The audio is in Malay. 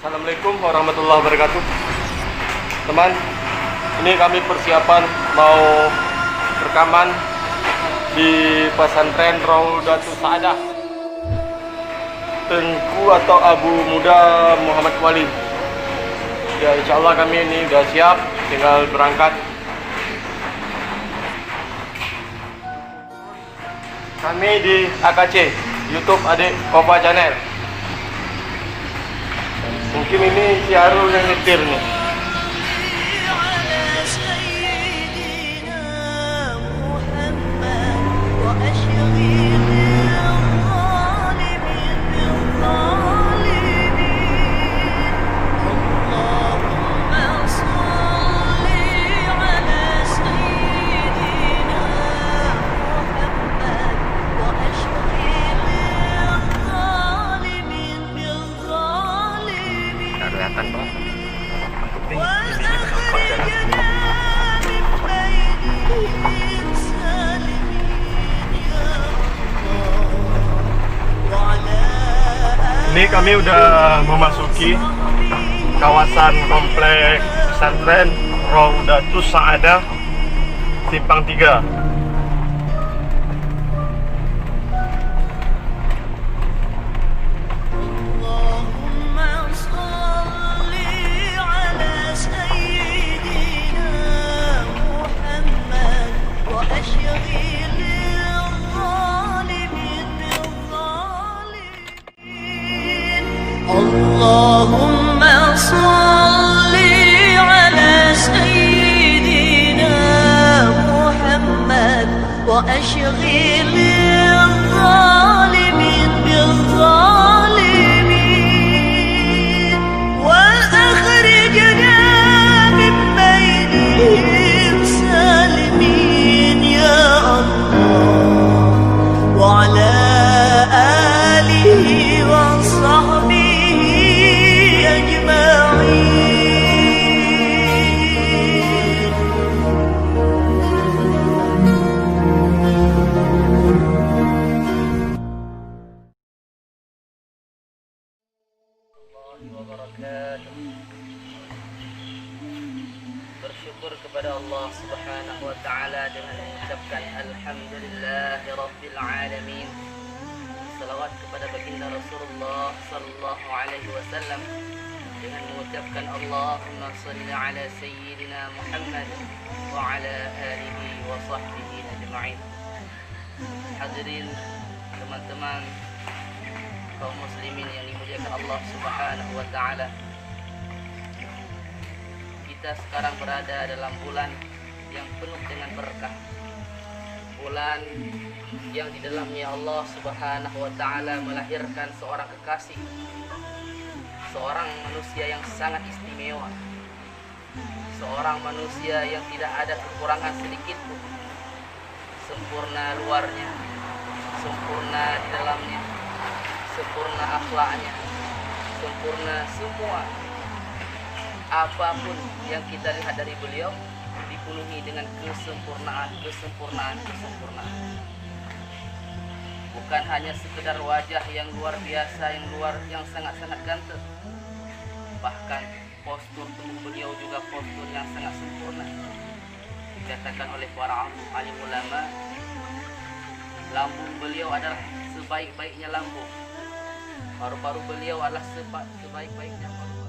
Assalamualaikum warahmatullahi wabarakatuh. Teman, ini kami persiapan mau rekaman di pesantren Raudatus Saadah Tengku atau Abu Muda Muhammad Wali. Ya, insya Allah kami ini udah siap, tinggal berangkat. Kami di AKC YouTube Adik Kopa Channel. Mungkin ini si Arul yang nyetir nih. Kelihatan Pak. Ini kami udah memasuki kawasan kompleks pesantren Raudatus Saadah Simpang 3. اللهم صل على سيدنا محمد وأشغل الظالمين بالظالمين وأخرجنا من بينهم سالمين يا الله وعلى آله وصحبه Bersyukur kepada Allah Subhanahu wa taala dengan mengucapkan alhamdulillahirabbil alamin. Salawat kepada baginda Rasulullah sallallahu alaihi wasallam dengan mengucapkan Allahumma shalli ala sayyidina Muhammad wa ala alihi wa sahbihi ajma'in. Hadirin teman-teman kaum muslimin yang dimuliakan Allah Subhanahu wa taala. Kita sekarang berada dalam bulan yang penuh dengan berkah. Bulan yang di dalamnya Allah Subhanahu wa taala melahirkan seorang kekasih, seorang manusia yang sangat istimewa, seorang manusia yang tidak ada kekurangan sedikit pun, sempurna luarnya, sempurna di dalamnya, sempurna akhlaknya, sempurna semua. Apapun yang kita lihat dari beliau dipenuhi dengan kesempurnaan. Bukan hanya sekedar wajah yang luar biasa, yang sangat-sangat ganteng. Bahkan postur tubuh beliau juga postur yang sangat sempurna. Dikatakan oleh para alim ulama, lambung beliau adalah sebaik-baiknya lambung. Paru-paru beliau adalah sebaik-baiknya paru-paru.